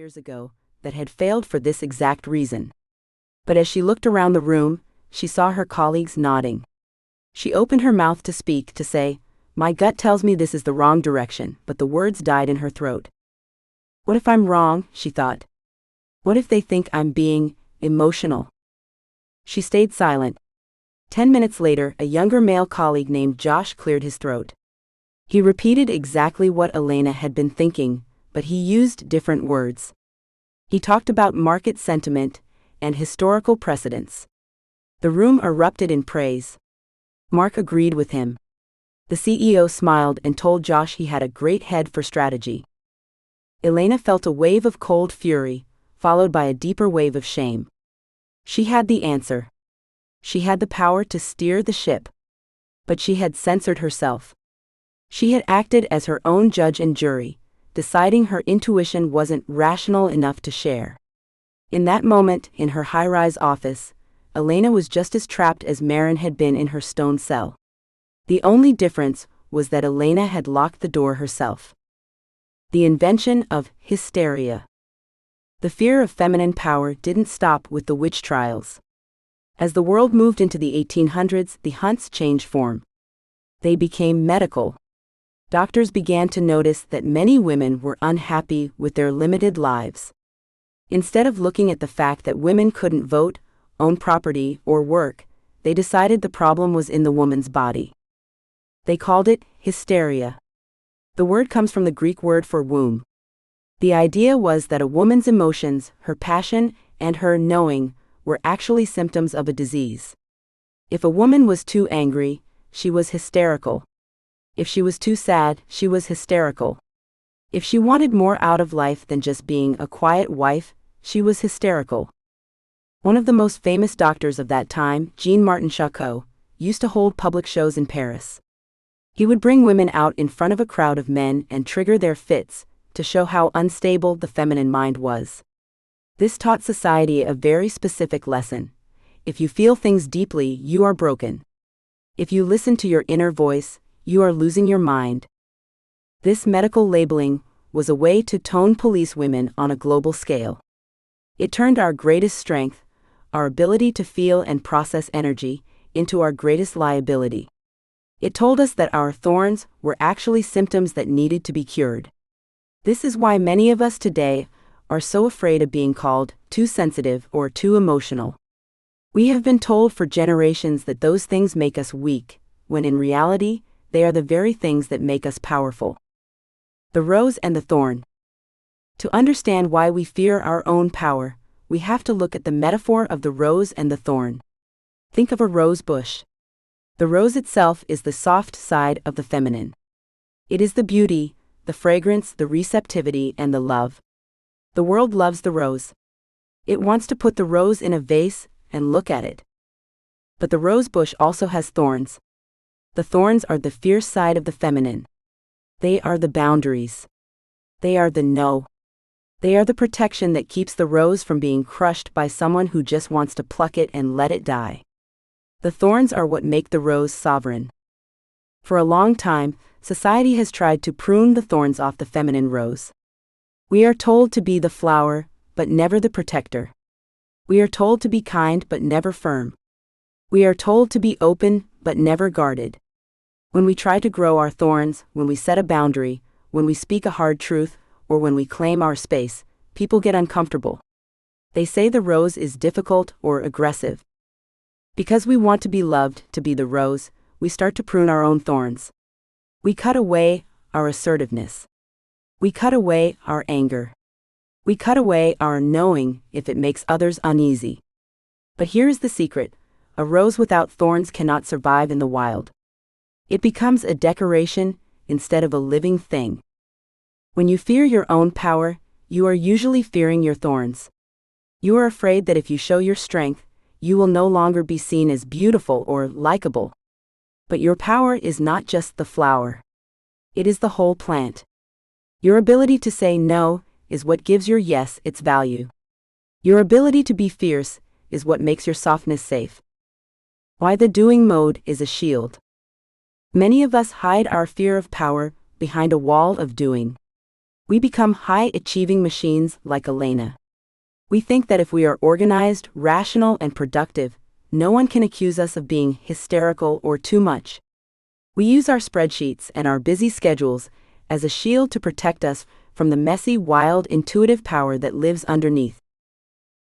years ago that had failed for this exact reason. But as she looked around the room, she saw her colleagues nodding. She opened her mouth to speak, to say, "My gut tells me this is the wrong direction," but the words died in her throat. What if I'm wrong, she thought. What if they think I'm being emotional? She stayed silent. 10 minutes later, a younger male colleague named Josh cleared his throat. He repeated exactly what Elena had been thinking, but he used different words. He talked about market sentiment and historical precedents. The room erupted in praise. Mark agreed with him. The CEO smiled and told Josh he had a great head for strategy. Elena felt a wave of cold fury, followed by a deeper wave of shame. She had the answer. She had the power to steer the ship. But she had censored herself. She had acted as her own judge and jury, deciding her intuition wasn't rational enough to share. In that moment, in her high-rise office, Elena was just as trapped as Marin had been in her stone cell. The only difference was that Elena had locked the door herself. The invention of hysteria. The fear of feminine power didn't stop with the witch trials. As the world moved into the 1800s, the hunts changed form. They became medical. Doctors began to notice that many women were unhappy with their limited lives. Instead of looking at the fact that women couldn't vote, own property, or work, they decided the problem was in the woman's body. They called it hysteria. The word comes from the Greek word for womb. The idea was that a woman's emotions, her passion, and her knowing were actually symptoms of a disease. If a woman was too angry, she was hysterical. If she was too sad, she was hysterical. If she wanted more out of life than just being a quiet wife, she was hysterical. One of the most famous doctors of that time, Jean-Martin Charcot, used to hold public shows in Paris. He would bring women out in front of a crowd of men and trigger their fits, to show how unstable the feminine mind was. This taught society a very specific lesson. If you feel things deeply, you are broken. If you listen to your inner voice, you are losing your mind. This medical labeling was a way to tone police women on a global scale. It turned our greatest strength, our ability to feel and process energy, into our greatest liability. It told us that our thorns were actually symptoms that needed to be cured. This is why many of us today are so afraid of being called too sensitive or too emotional. We have been told for generations that those things make us weak, when in reality, they are the very things that make us powerful. The rose and the thorn. To understand why we fear our own power, we have to look at the metaphor of the rose and the thorn. Think of a rose bush. The rose itself is the soft side of the feminine. It is the beauty, the fragrance, the receptivity, and the love. The world loves the rose. It wants to put the rose in a vase and look at it. But the rose bush also has thorns. The thorns are the fierce side of the feminine. They are the boundaries. They are the no. They are the protection that keeps the rose from being crushed by someone who just wants to pluck it and let it die. The thorns are what make the rose sovereign. For a long time, society has tried to prune the thorns off the feminine rose. We are told to be the flower, but never the protector. We are told to be kind, but never firm. We are told to be open, but never guarded. When we try to grow our thorns, when we set a boundary, when we speak a hard truth, or when we claim our space, people get uncomfortable. They say the rose is difficult or aggressive. Because we want to be loved, to be the rose, we start to prune our own thorns. We cut away our assertiveness. We cut away our anger. We cut away our knowing if it makes others uneasy. But here is the secret: a rose without thorns cannot survive in the wild. It becomes a decoration instead of a living thing. When you fear your own power, you are usually fearing your thorns. You are afraid that if you show your strength, you will no longer be seen as beautiful or likable. But your power is not just the flower. It is the whole plant. Your ability to say no is what gives your yes its value. Your ability to be fierce is what makes your softness safe. Why the doing mode is a shield. Many of us hide our fear of power behind a wall of doing. We become high-achieving machines like Elena. We think that if we are organized, rational, and productive, no one can accuse us of being hysterical or too much. We use our spreadsheets and our busy schedules as a shield to protect us from the messy, wild, intuitive power that lives underneath.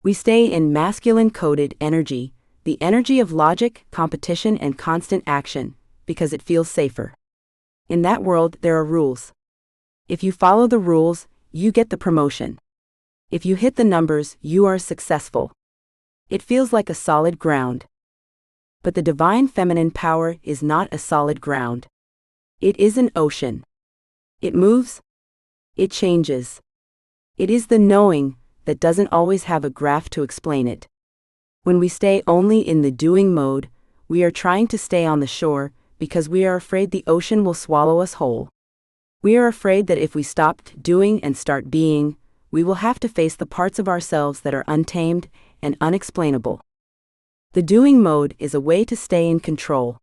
We stay in masculine-coded energy, the energy of logic, competition, and constant action, because it feels safer. In that world, there are rules. If you follow the rules, you get the promotion. If you hit the numbers, you are successful. It feels like a solid ground. But the divine feminine power is not a solid ground. It is an ocean. It moves. It changes. It is the knowing that doesn't always have a graph to explain it. When we stay only in the doing mode, we are trying to stay on the shore because we are afraid the ocean will swallow us whole. We are afraid that if we stopped doing and start being, we will have to face the parts of ourselves that are untamed and unexplainable. The doing mode is a way to stay in control.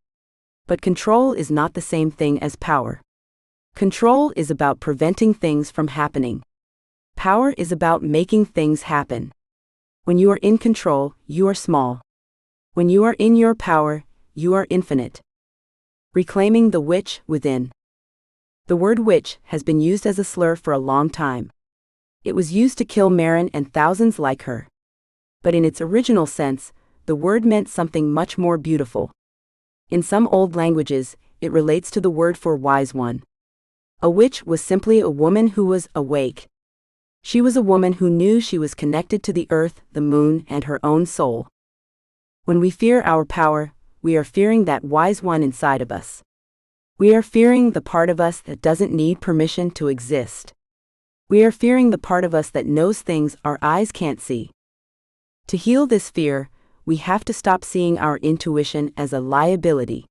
But control is not the same thing as power. Control is about preventing things from happening. Power is about making things happen. When you are in control, you are small. When you are in your power, you are infinite. Reclaiming the witch within. The word witch has been used as a slur for a long time. It was used to kill Marin and thousands like her. But in its original sense, the word meant something much more beautiful. In some old languages, it relates to the word for wise one. A witch was simply a woman who was awake. She was a woman who knew she was connected to the earth, the moon, and her own soul. When we fear our power, we are fearing that wise one inside of us. We are fearing the part of us that doesn't need permission to exist. We are fearing the part of us that knows things our eyes can't see. To heal this fear, we have to stop seeing our intuition as a liability.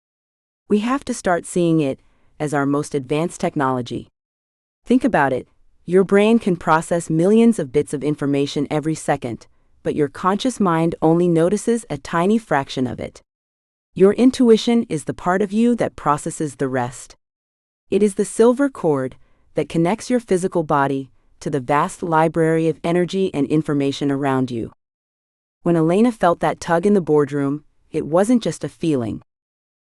We have to start seeing it as our most advanced technology. Think about it. Your brain can process millions of bits of information every second, but your conscious mind only notices a tiny fraction of it. Your intuition is the part of you that processes the rest. It is the silver cord that connects your physical body to the vast library of energy and information around you. When Elena felt that tug in the boardroom, it wasn't just a feeling.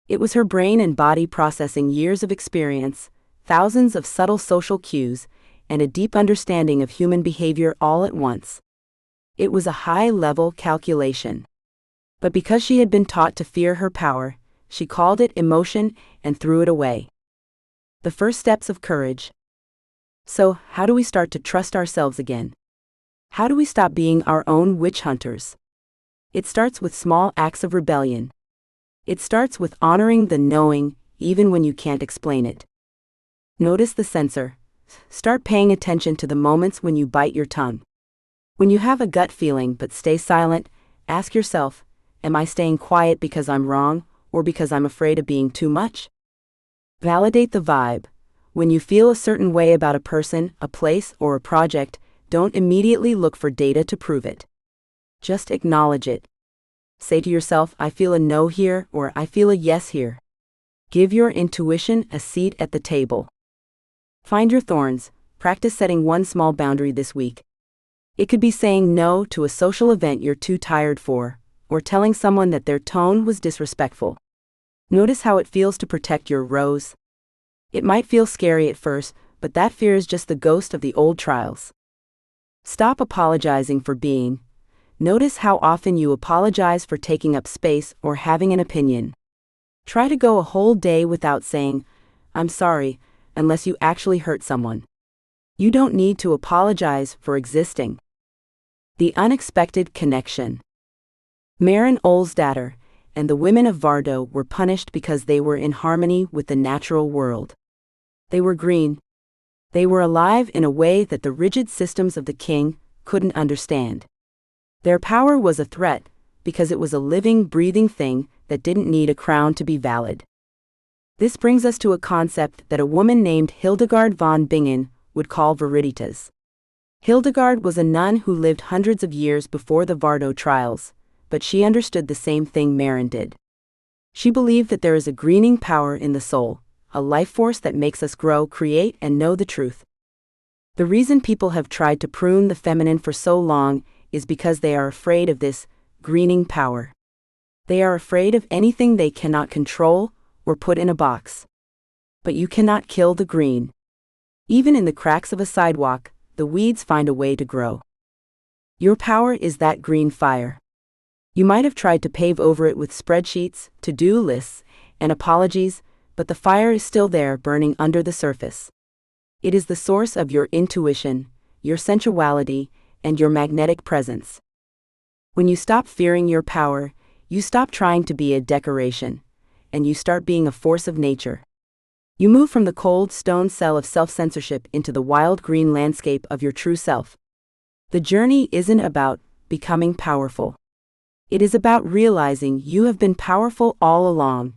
It was her brain and body processing years of experience, thousands of subtle social cues, and a deep understanding of human behavior all at once. It was a high-level calculation. But because she had been taught to fear her power, she called it emotion and threw it away. The first steps of courage. So, how do we start to trust ourselves again? How do we stop being our own witch hunters? It starts with small acts of rebellion. It starts with honoring the knowing, even when you can't explain it. Notice the sensor. Start paying attention to the moments when you bite your tongue. When you have a gut feeling but stay silent, ask yourself, am I staying quiet because I'm wrong, or because I'm afraid of being too much? Validate the vibe. When you feel a certain way about a person, a place, or a project, don't immediately look for data to prove it. Just acknowledge it. Say to yourself, I feel a no here, or I feel a yes here. Give your intuition a seat at the table. Find your thorns. Practice setting one small boundary this week. It could be saying no to a social event you're too tired for, or telling someone that their tone was disrespectful. Notice how it feels to protect your rose. It might feel scary at first, but that fear is just the ghost of the old trials. Stop apologizing for being. Notice how often you apologize for taking up space or having an opinion. Try to go a whole day without saying, I'm sorry, unless you actually hurt someone. You don't need to apologize for existing. The unexpected connection. Marin Olsdatter and the women of Vardo were punished because they were in harmony with the natural world. They were green. They were alive in a way that the rigid systems of the king couldn't understand. Their power was a threat because it was a living, breathing thing that didn't need a crown to be valid. This brings us to a concept that a woman named Hildegard von Bingen would call viriditas. Hildegard was a nun who lived hundreds of years before the Vardo trials, but she understood the same thing Marin did. She believed that there is a greening power in the soul, a life force that makes us grow, create, and know the truth. The reason people have tried to prune the feminine for so long is because they are afraid of this greening power. They are afraid of anything they cannot control or put in a box. But you cannot kill the green. Even in the cracks of a sidewalk, the weeds find a way to grow. Your power is that green fire. You might have tried to pave over it with spreadsheets, to-do lists, and apologies, but the fire is still there burning under the surface. It is the source of your intuition, your sensuality, and your magnetic presence. When you stop fearing your power, you stop trying to be a decoration, and you start being a force of nature. You move from the cold stone cell of self-censorship into the wild green landscape of your true self. The journey isn't about becoming powerful. It is about realizing you have been powerful all along,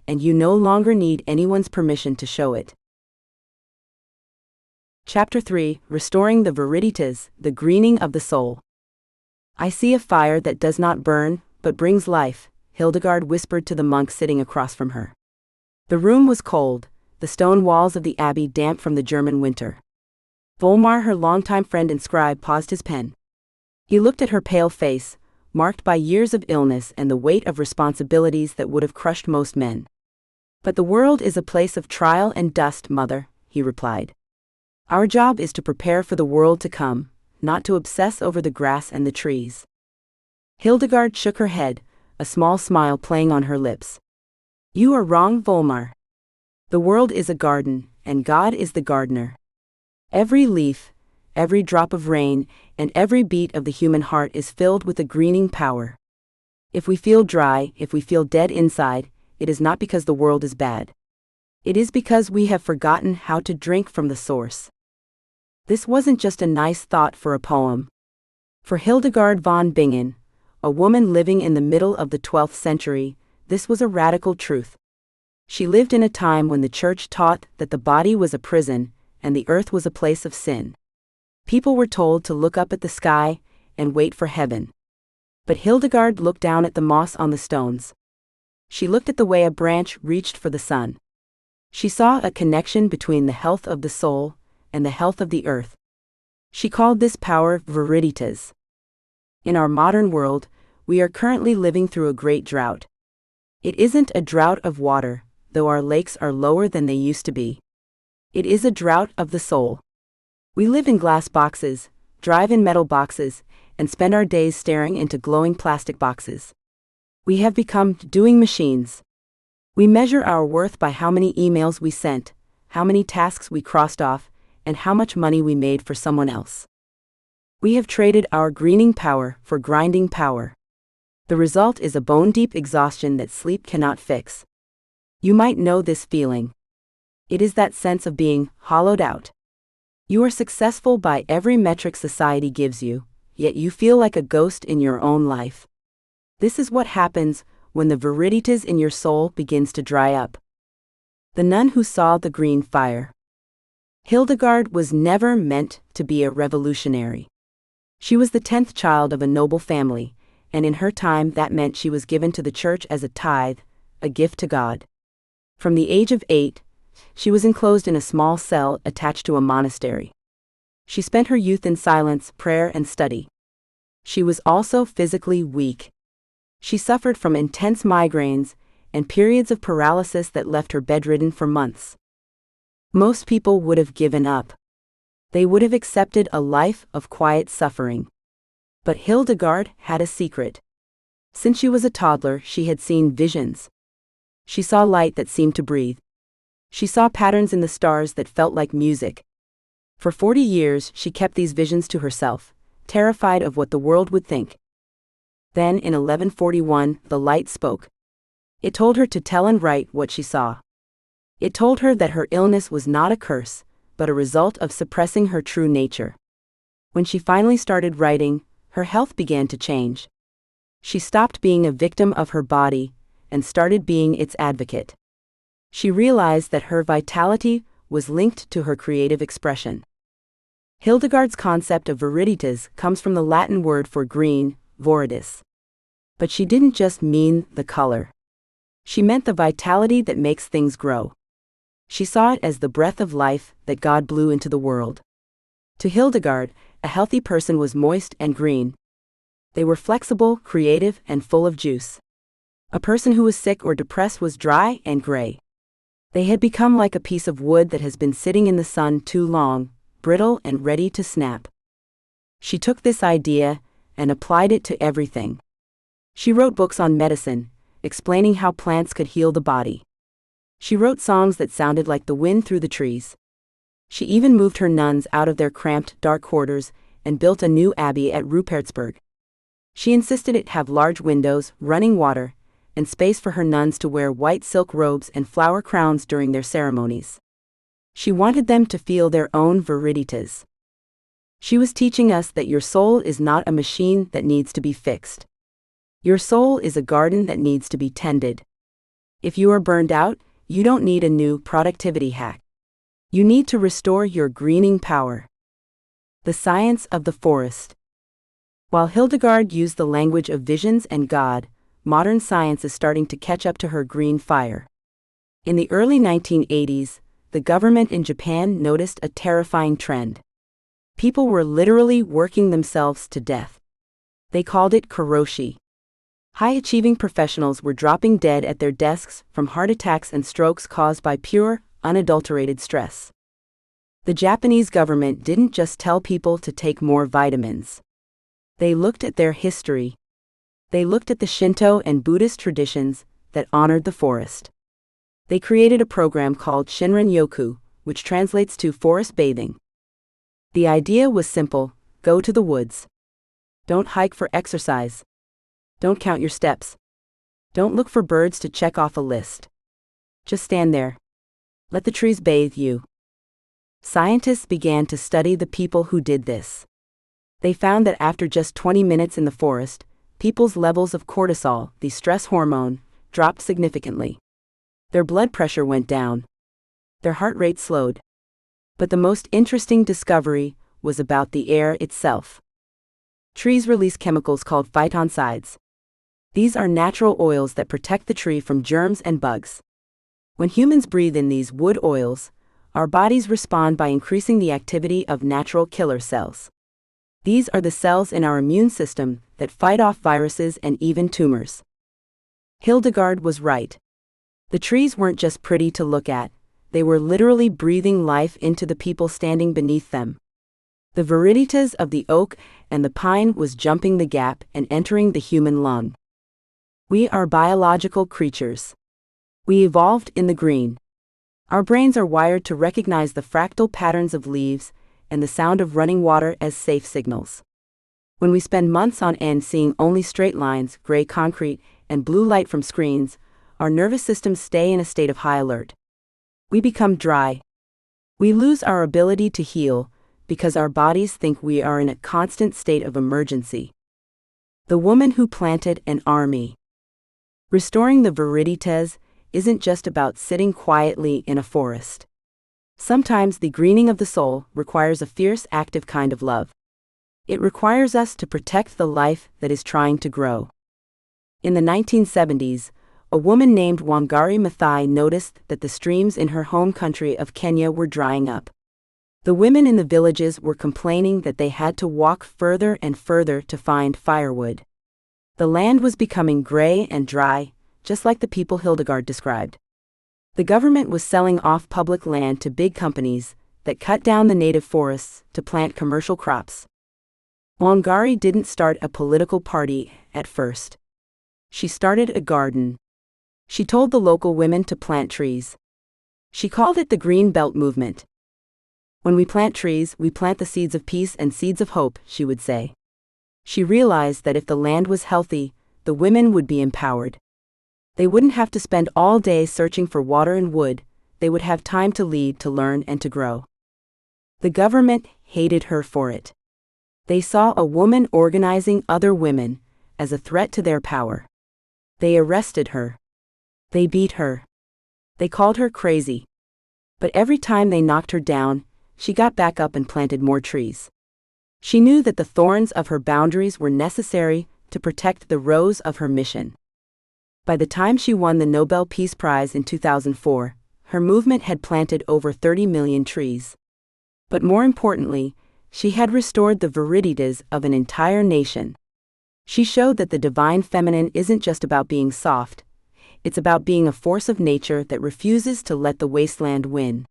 and you no longer need anyone's permission to show it. Chapter 3: Restoring the Viriditas, the Greening of the Soul. I see a fire that does not burn, but brings life, Hildegard whispered to the monk sitting across from her. The room was cold, the stone walls of the abbey damp from the German winter. Volmar, her longtime friend and scribe, paused his pen. He looked at her pale face, marked by years of illness and the weight of responsibilities that would have crushed most men. But the world is a place of trial and dust, mother, he replied. Our job is to prepare for the world to come, not to obsess over the grass and the trees. Hildegard shook her head, a small smile playing on her lips. You are wrong, Volmar. The world is a garden, and God is the gardener. Every leaf, every drop of rain, and every beat of the human heart is filled with a greening power. If we feel dry, if we feel dead inside, it is not because the world is bad. It is because we have forgotten how to drink from the source. This wasn't just a nice thought for a poem. For Hildegard von Bingen, a woman living in the middle of the 12th century, this was a radical truth. She lived in a time when the church taught that the body was a prison and the earth was a place of sin. People were told to look up at the sky and wait for heaven. But Hildegard looked down at the moss on the stones. She looked at the way a branch reached for the sun. She saw a connection between the health of the soul and the health of the earth. She called this power viriditas. In our modern world, we are currently living through a great drought. It isn't a drought of water, though our lakes are lower than they used to be. It is a drought of the soul. We live in glass boxes, drive in metal boxes, and spend our days staring into glowing plastic boxes. We have become doing machines. We measure our worth by how many emails we sent, how many tasks we crossed off, and how much money we made for someone else. We have traded our greening power for grinding power. The result is a bone-deep exhaustion that sleep cannot fix. You might know this feeling. It is that sense of being hollowed out. You are successful by every metric society gives you, yet you feel like a ghost in your own life. This is what happens when the viriditas in your soul begins to dry up. The nun who saw the green fire. Hildegard was never meant to be a revolutionary. She was the 10th child of a noble family, and in her time that meant she was given to the church as a tithe, a gift to God. From the age of 8, she was enclosed in a small cell attached to a monastery. She spent her youth in silence, prayer, and study. She was also physically weak. She suffered from intense migraines and periods of paralysis that left her bedridden for months. Most people would have given up. They would have accepted a life of quiet suffering. But Hildegard had a secret. Since she was a toddler, she had seen visions. She saw light that seemed to breathe. She saw patterns in the stars that felt like music. For 40 years, she kept these visions to herself, terrified of what the world would think. Then, in 1141, the light spoke. It told her to tell and write what she saw. It told her that her illness was not a curse, but a result of suppressing her true nature. When she finally started writing, her health began to change. She stopped being a victim of her body and started being its advocate. She realized that her vitality was linked to her creative expression. Hildegard's concept of viriditas comes from the Latin word for green, viridis. But she didn't just mean the color. She meant the vitality that makes things grow. She saw it as the breath of life that God blew into the world. To Hildegard, a healthy person was moist and green. They were flexible, creative, and full of juice. A person who was sick or depressed was dry and gray. They had become like a piece of wood that has been sitting in the sun too long, brittle and ready to snap. She took this idea and applied it to everything. She wrote books on medicine, explaining how plants could heal the body. She wrote songs that sounded like the wind through the trees. She even moved her nuns out of their cramped, dark quarters and built a new abbey at Rupertsberg. She insisted it have large windows, running water, and space for her nuns to wear white silk robes and flower crowns during their ceremonies. She wanted them to feel their own viriditas. She was teaching us that your soul is not a machine that needs to be fixed. Your soul is a garden that needs to be tended. If you are burned out, you don't need a new productivity hack. You need to restore your greening power. The science of the forest. While Hildegard used the language of visions and God, modern science is starting to catch up to her green fire. In the early 1980s, the government in Japan noticed a terrifying trend. People were literally working themselves to death. They called it karoshi. High-achieving professionals were dropping dead at their desks from heart attacks and strokes caused by pure, unadulterated stress. The Japanese government didn't just tell people to take more vitamins. They looked at their history. They looked at the Shinto and Buddhist traditions that honored the forest. They created a program called Shinrin-yoku, which translates to forest bathing. The idea was simple: go to the woods. Don't hike for exercise. Don't count your steps. Don't look for birds to check off a list. Just stand there. Let the trees bathe you. Scientists began to study the people who did this. They found that after just 20 minutes in the forest, people's levels of cortisol, the stress hormone, dropped significantly. Their blood pressure went down. Their heart rate slowed. But the most interesting discovery was about the air itself. Trees release chemicals called phytoncides. These are natural oils that protect the tree from germs and bugs. When humans breathe in these wood oils, our bodies respond by increasing the activity of natural killer cells. These are the cells in our immune system that fight off viruses and even tumors. Hildegard was right. The trees weren't just pretty to look at, they were literally breathing life into the people standing beneath them. The viriditas of the oak and the pine was jumping the gap and entering the human lung. We are biological creatures. We evolved in the green. Our brains are wired to recognize the fractal patterns of leaves and the sound of running water as safe signals. When we spend months on end seeing only straight lines, gray concrete, and blue light from screens, our nervous systems stay in a state of high alert. We become dry. We lose our ability to heal because our bodies think we are in a constant state of emergency. The woman who planted an army. Restoring the viriditas isn't just about sitting quietly in a forest. Sometimes the greening of the soul requires a fierce, active kind of love. It requires us to protect the life that is trying to grow. In the 1970s, a woman named Wangari Maathai noticed that the streams in her home country of Kenya were drying up. The women in the villages were complaining that they had to walk further and further to find firewood. The land was becoming gray and dry, just like the people Hildegard described. The government was selling off public land to big companies that cut down the native forests to plant commercial crops. Wangari didn't start a political party at first. She started a garden. She told the local women to plant trees. She called it the Green Belt Movement. When we plant trees, we plant the seeds of peace and seeds of hope, she would say. She realized that if the land was healthy, the women would be empowered. They wouldn't have to spend all day searching for water and wood, they would have time to lead, to learn, and to grow. The government hated her for it. They saw a woman organizing other women as a threat to their power. They arrested her. They beat her. They called her crazy. But every time they knocked her down, she got back up and planted more trees. She knew that the thorns of her boundaries were necessary to protect the rose of her mission. By the time she won the Nobel Peace Prize in 2004, her movement had planted over 30 million trees. But more importantly, She had restored the viriditas of an entire nation. She showed that the divine feminine isn't just about being soft, it's about being a force of nature that refuses to let the wasteland win.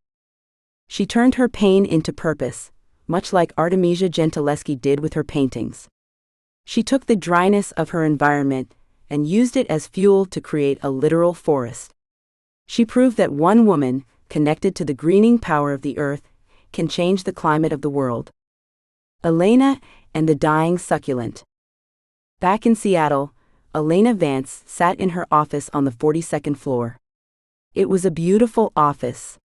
She turned her pain into purpose, much like Artemisia Gentileschi did with her paintings. She took the dryness of her environment and used it as fuel to create a literal forest. She proved that one woman, connected to the greening power of the earth, can change the climate of the world. Elena and the Dying Succulent. Back in Seattle, Elena Vance sat in her office on the 42nd floor. It was a beautiful office.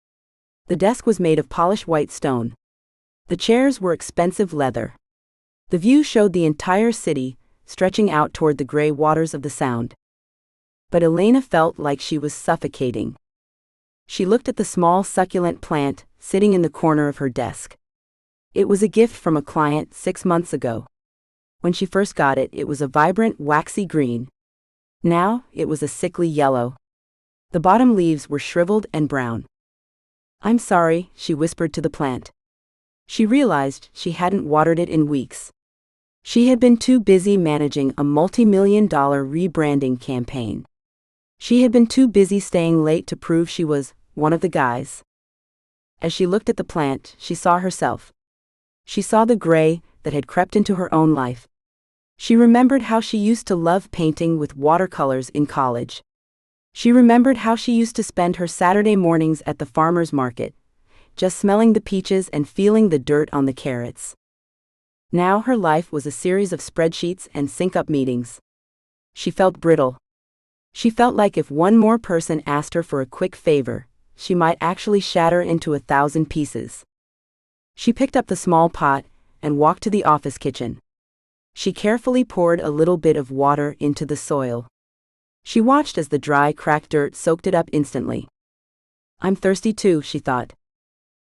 The desk was made of polished white stone. The chairs were expensive leather. The view showed the entire city, stretching out toward the gray waters of the Sound. But Elena felt like she was suffocating. She looked at the small succulent plant sitting in the corner of her desk. It was a gift from a client 6 months ago. When she first got it, it was a vibrant, waxy green. Now, it was a sickly yellow. The bottom leaves were shriveled and brown. "I'm sorry," she whispered to the plant. She realized she hadn't watered it in weeks. She had been too busy managing a multi-million-dollar rebranding campaign. She had been too busy staying late to prove she was one of the guys. As she looked at the plant, she saw herself. She saw the gray that had crept into her own life. She remembered how she used to love painting with watercolors in college. She remembered how she used to spend her Saturday mornings at the farmer's market, just smelling the peaches and feeling the dirt on the carrots. Now her life was a series of spreadsheets and sync-up meetings. She felt brittle. She felt like if one more person asked her for a quick favor, she might actually shatter into 1,000 pieces. She picked up the small pot and walked to the office kitchen. She carefully poured a little bit of water into the soil. She watched as the dry, cracked dirt soaked it up instantly. "I'm thirsty too," she thought.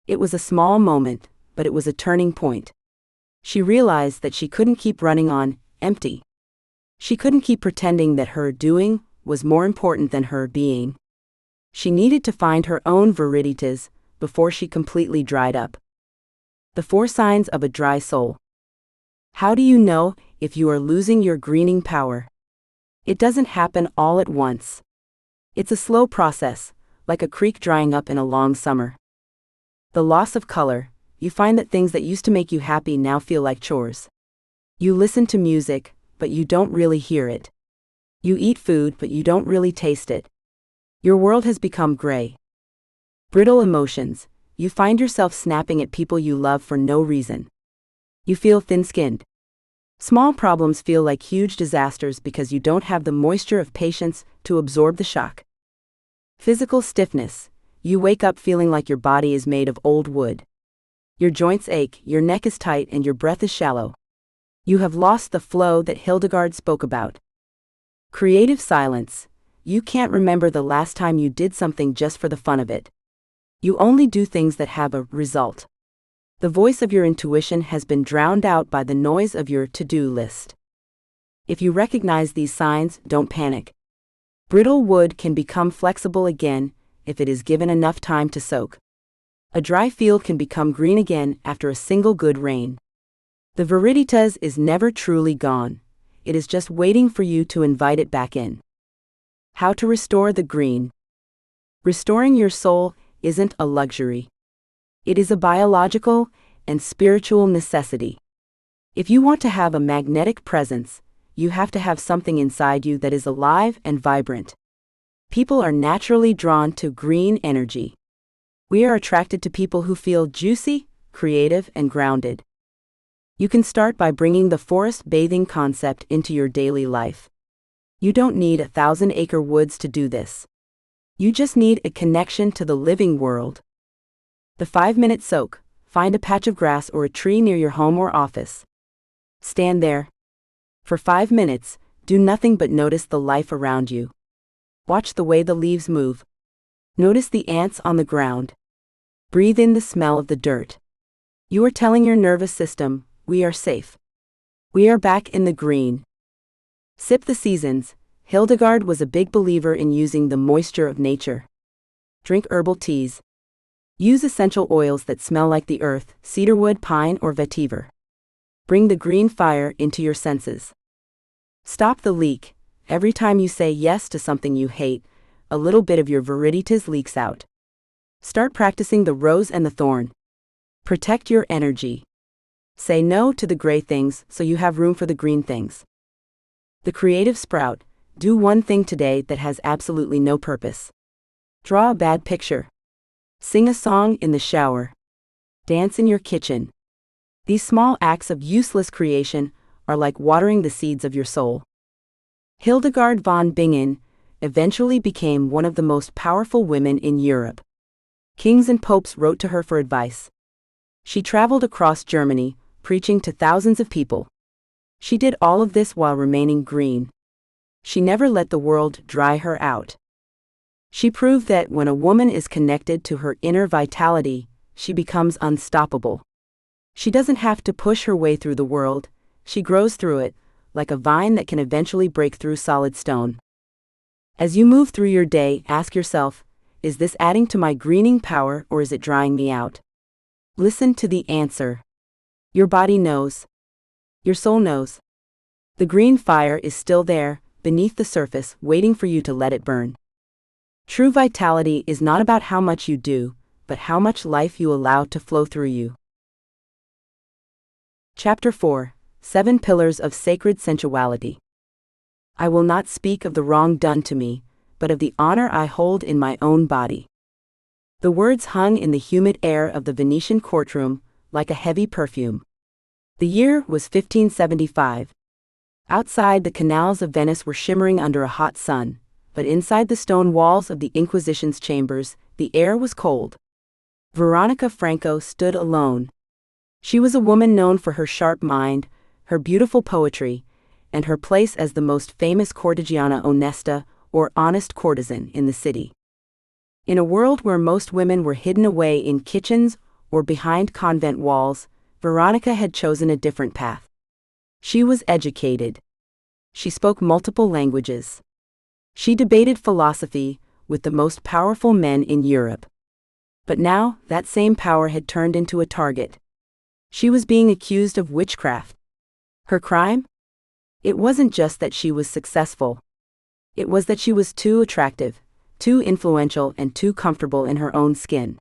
It was a small moment, but it was a turning point. She realized that she couldn't keep running on empty. She couldn't keep pretending that her doing was more important than her being. She needed to find her own viriditas before she completely dried up. The 4 signs of a dry soul. How do you know if you are losing your greening power? It doesn't happen all at once. It's a slow process, like a creek drying up in a long summer. The loss of color. You find that things that used to make you happy now feel like chores. You listen to music, but you don't really hear it. You eat food, but you don't really taste it. Your world has become gray. Brittle emotions. You find yourself snapping at people you love for no reason. You feel thin-skinned. Small problems feel like huge disasters because you don't have the moisture of patience to absorb the shock. Physical stiffness. You wake up feeling like your body is made of old wood. Your joints ache, your neck is tight, and your breath is shallow. You have lost the flow that Hildegard spoke about. Creative silence. You can't remember the last time you did something just for the fun of it. You only do things that have a result. The voice of your intuition has been drowned out by the noise of your to-do list. If you recognize these signs, don't panic. Brittle wood can become flexible again if it is given enough time to soak. A dry field can become green again after a single good rain. The viriditas is never truly gone. It is just waiting for you to invite it back in. How to restore the green. Restoring your soul isn't a luxury. It is a biological and spiritual necessity. If you want to have a magnetic presence, you have to have something inside you that is alive and vibrant. People are naturally drawn to green energy. We are attracted to people who feel juicy, creative, and grounded. You can start by bringing the forest bathing concept into your daily life. You don't need 1,000-acre woods to do this. You just need a connection to the living world. The 5-minute soak. Find a patch of grass or a tree near your home or office. Stand there. For 5 minutes, do nothing but notice the life around you. Watch the way the leaves move. Notice the ants on the ground. Breathe in the smell of the dirt. You are telling your nervous system, we are safe. We are back in the green. Sip the seasons. Hildegard was a big believer in using the moisture of nature. Drink herbal teas. Use essential oils that smell like the earth, cedarwood, pine, or vetiver. Bring the green fire into your senses. Stop the leak. Every time you say yes to something you hate, a little bit of your viriditas leaks out. Start practicing the rose and the thorn. Protect your energy. Say no to the gray things so you have room for the green things. The creative sprout. Do one thing today that has absolutely no purpose. Draw a bad picture. Sing a song in the shower. Dance in your kitchen. These small acts of useless creation are like watering the seeds of your soul. Hildegard von Bingen eventually became one of the most powerful women in Europe. Kings and popes wrote to her for advice. She traveled across Germany, preaching to thousands of people. She did all of this while remaining green. She never let the world dry her out. She proved that when a woman is connected to her inner vitality, she becomes unstoppable. She doesn't have to push her way through the world, she grows through it, like a vine that can eventually break through solid stone. As you move through your day, ask yourself, is this adding to my greening power or is it drying me out? Listen to the answer. Your body knows. Your soul knows. The green fire is still there, beneath the surface, waiting for you to let it burn. True vitality is not about how much you do, but how much life you allow to flow through you. Chapter 4. 7 Pillars of Sacred Sensuality. I will not speak of the wrong done to me, but of the honor I hold in my own body. The words hung in the humid air of the Venetian courtroom, like a heavy perfume. The year was 1575. Outside, the canals of Venice were shimmering under a hot sun, but inside the stone walls of the Inquisition's chambers, the air was cold. Veronica Franco stood alone. She was a woman known for her sharp mind, her beautiful poetry, and her place as the most famous cortegiana onesta, or honest courtesan, in the city. In a world where most women were hidden away in kitchens or behind convent walls, Veronica had chosen a different path. She was educated. She spoke multiple languages. She debated philosophy with the most powerful men in Europe. But now, that same power had turned into a target. She was being accused of witchcraft. Her crime? It wasn't just that she was successful. It was that she was too attractive, too influential, and too comfortable in her own skin.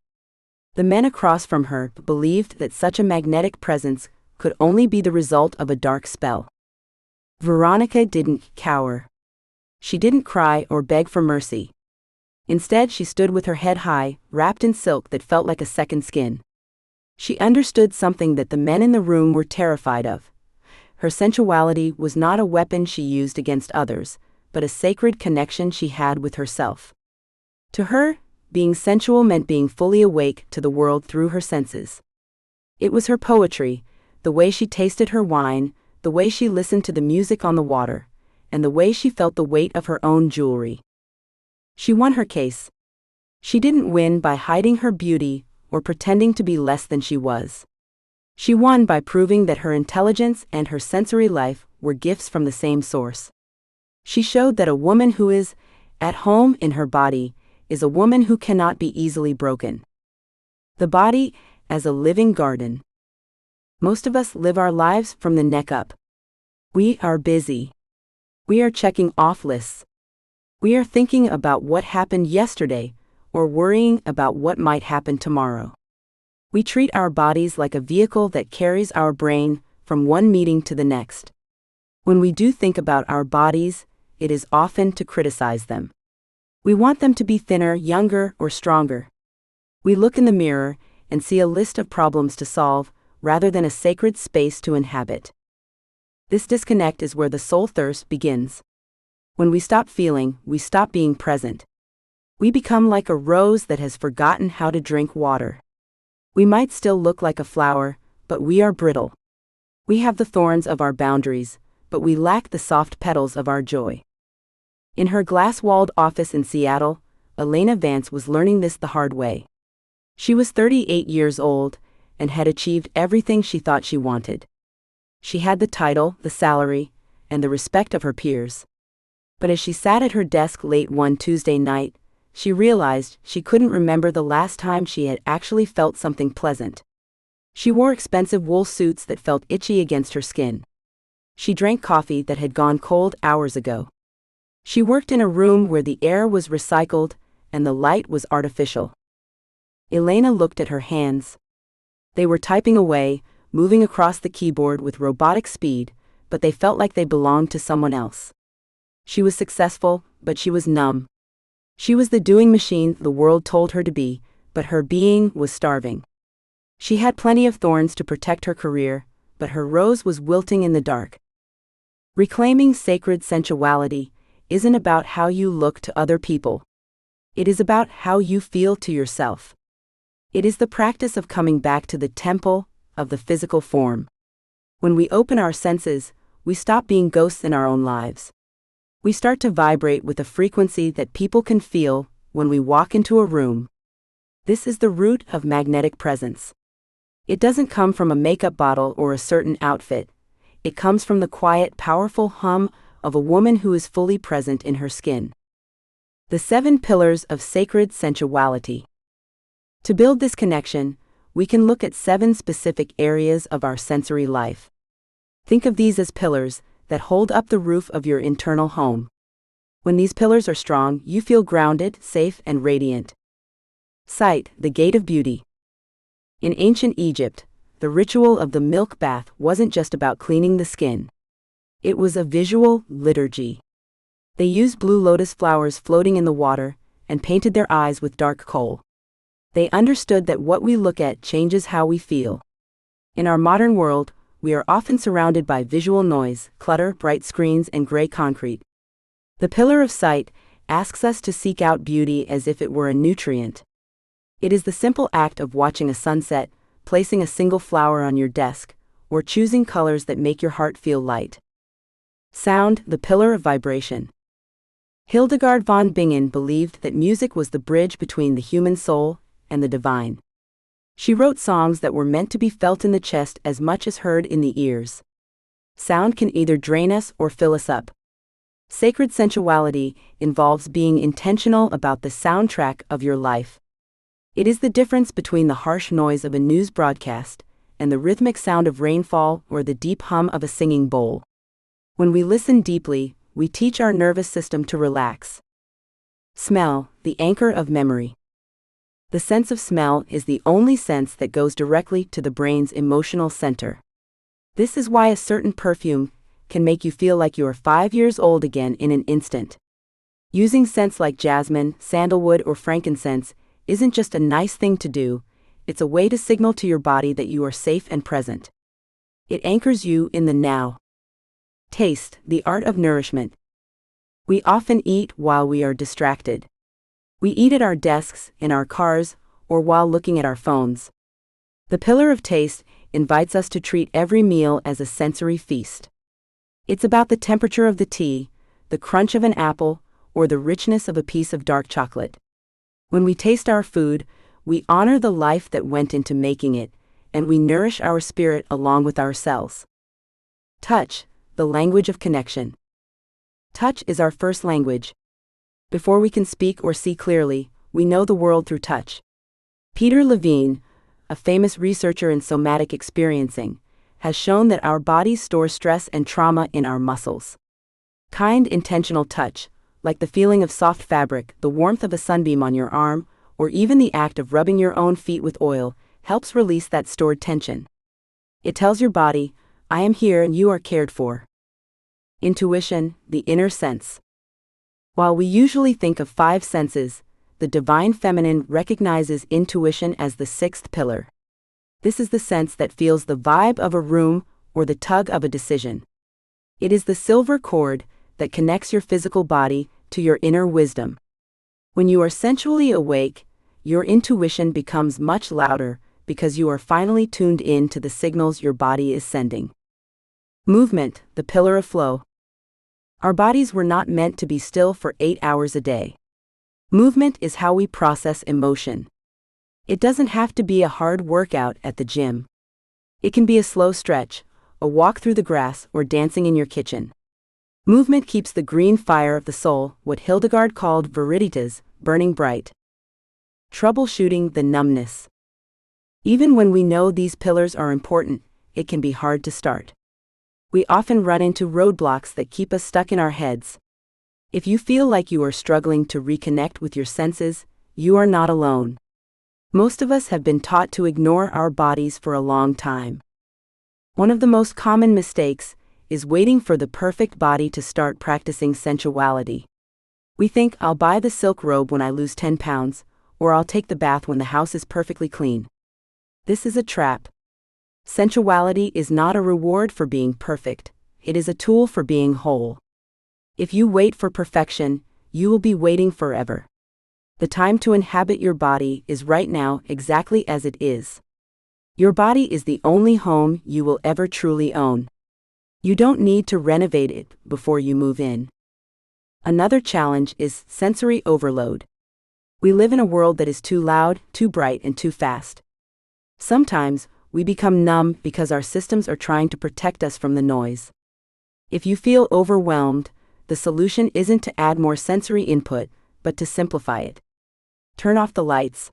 The men across from her believed that such a magnetic presence could only be the result of a dark spell. Veronica didn't cower. She didn't cry or beg for mercy. Instead, she stood with her head high, wrapped in silk that felt like a second skin. She understood something that the men in the room were terrified of. Her sensuality was not a weapon she used against others, but a sacred connection she had with herself. To her, being sensual meant being fully awake to the world through her senses. It was her poetry, the way she tasted her wine, the way she listened to the music on the water, and the way she felt the weight of her own jewelry. She won her case. She didn't win by hiding her beauty or pretending to be less than she was. She won by proving that her intelligence and her sensory life were gifts from the same source. She showed that a woman who is at home in her body is a woman who cannot be easily broken. The body as a living garden. Most of us live our lives from the neck up. We are busy. We are checking off lists. We are thinking about what happened yesterday or worrying about what might happen tomorrow. We treat our bodies like a vehicle that carries our brain from one meeting to the next. When we do think about our bodies, it is often to criticize them. We want them to be thinner, younger, or stronger. We look in the mirror and see a list of problems to solve rather than a sacred space to inhabit. This disconnect is where the soul thirst begins. When we stop feeling, we stop being present. We become like a rose that has forgotten how to drink water. We might still look like a flower, but we are brittle. We have the thorns of our boundaries, but we lack the soft petals of our joy. In her glass-walled office in Seattle, Elena Vance was learning this the hard way. She was 38 years old and had achieved everything she thought she wanted. She had the title, the salary, and the respect of her peers. But as she sat at her desk late one Tuesday night, she realized she couldn't remember the last time she had actually felt something pleasant. She wore expensive wool suits that felt itchy against her skin. She drank coffee that had gone cold hours ago. She worked in a room where the air was recycled and the light was artificial. Elena looked at her hands. They were typing away, moving across the keyboard with robotic speed, but they felt like they belonged to someone else. She was successful, but she was numb. She was the doing machine the world told her to be, but her being was starving. She had plenty of thorns to protect her career, but her rose was wilting in the dark. Reclaiming sacred sensuality isn't about how you look to other people. It is about how you feel to yourself. It is the practice of coming back to the temple of the physical form. When we open our senses, we stop being ghosts in our own lives. We start to vibrate with a frequency that people can feel when we walk into a room. This is the root of magnetic presence. It doesn't come from a makeup bottle or a certain outfit. It comes from the quiet, powerful hum of a woman who is fully present in her skin. The 7 pillars of sacred sensuality. To build this connection, we can look at 7 specific areas of our sensory life. Think of these as pillars that hold up the roof of your internal home. When these pillars are strong, you feel grounded, safe, and radiant. Sight, the gate of beauty. In ancient Egypt, the ritual of the milk bath wasn't just about cleaning the skin. It was a visual liturgy. They used blue lotus flowers floating in the water and painted their eyes with dark kohl. They understood that what we look at changes how we feel. In our modern world, we are often surrounded by visual noise, clutter, bright screens, and gray concrete. The pillar of sight asks us to seek out beauty as if it were a nutrient. It is the simple act of watching a sunset, placing a single flower on your desk, or choosing colors that make your heart feel light. Sound, the pillar of vibration. Hildegard von Bingen believed that music was the bridge between the human soul and the divine. She wrote songs that were meant to be felt in the chest as much as heard in the ears. Sound can either drain us or fill us up. Sacred sensuality involves being intentional about the soundtrack of your life. It is the difference between the harsh noise of a news broadcast and the rhythmic sound of rainfall or the deep hum of a singing bowl. When we listen deeply, we teach our nervous system to relax. Smell, the anchor of memory. The sense of smell is the only sense that goes directly to the brain's emotional center. This is why a certain perfume can make you feel like you are 5 years old again in an instant. Using scents like jasmine, sandalwood, or frankincense isn't just a nice thing to do, it's a way to signal to your body that you are safe and present. It anchors you in the now. Taste, the art of nourishment. We often eat while we are distracted. We eat at our desks, in our cars, or while looking at our phones. The pillar of taste invites us to treat every meal as a sensory feast. It's about the temperature of the tea, the crunch of an apple, or the richness of a piece of dark chocolate. When we taste our food, we honor the life that went into making it, and we nourish our spirit along with our cells. Touch, the language of connection. Touch is our first language. Before we can speak or see clearly, we know the world through touch. Peter Levine, a famous researcher in somatic experiencing, has shown that our bodies store stress and trauma in our muscles. Kind, intentional touch, like the feeling of soft fabric, the warmth of a sunbeam on your arm, or even the act of rubbing your own feet with oil, helps release that stored tension. It tells your body, I am here and you are cared for. Intuition, the inner sense. While we usually think of 5 senses, the divine feminine recognizes intuition as the 6th pillar. This is the sense that feels the vibe of a room or the tug of a decision. It is the silver cord that connects your physical body to your inner wisdom. When you are sensually awake, your intuition becomes much louder because you are finally tuned in to the signals your body is sending. Movement, the pillar of flow. Our bodies were not meant to be still for 8 hours a day. Movement is how we process emotion. It doesn't have to be a hard workout at the gym. It can be a slow stretch, a walk through the grass, or dancing in your kitchen. Movement keeps the green fire of the soul, what Hildegard called viriditas, burning bright. Troubleshooting the numbness. Even when we know these pillars are important, it can be hard to start. We often run into roadblocks that keep us stuck in our heads. If you feel like you are struggling to reconnect with your senses, you are not alone. Most of us have been taught to ignore our bodies for a long time. One of the most common mistakes is waiting for the perfect body to start practicing sensuality. We think, I'll buy the silk robe when I lose 10 pounds, or I'll take the bath when the house is perfectly clean. This is a trap. Sensuality is not a reward for being perfect, it is a tool for being whole. If you wait for perfection, you will be waiting forever. The time to inhabit your body is right now, exactly as it is. Your body is the only home you will ever truly own. You don't need to renovate it before you move in. Another challenge is sensory overload. We live in a world that is too loud, too bright, and too fast. Sometimes, we become numb because our systems are trying to protect us from the noise. If you feel overwhelmed, the solution isn't to add more sensory input, but to simplify it. Turn off the lights.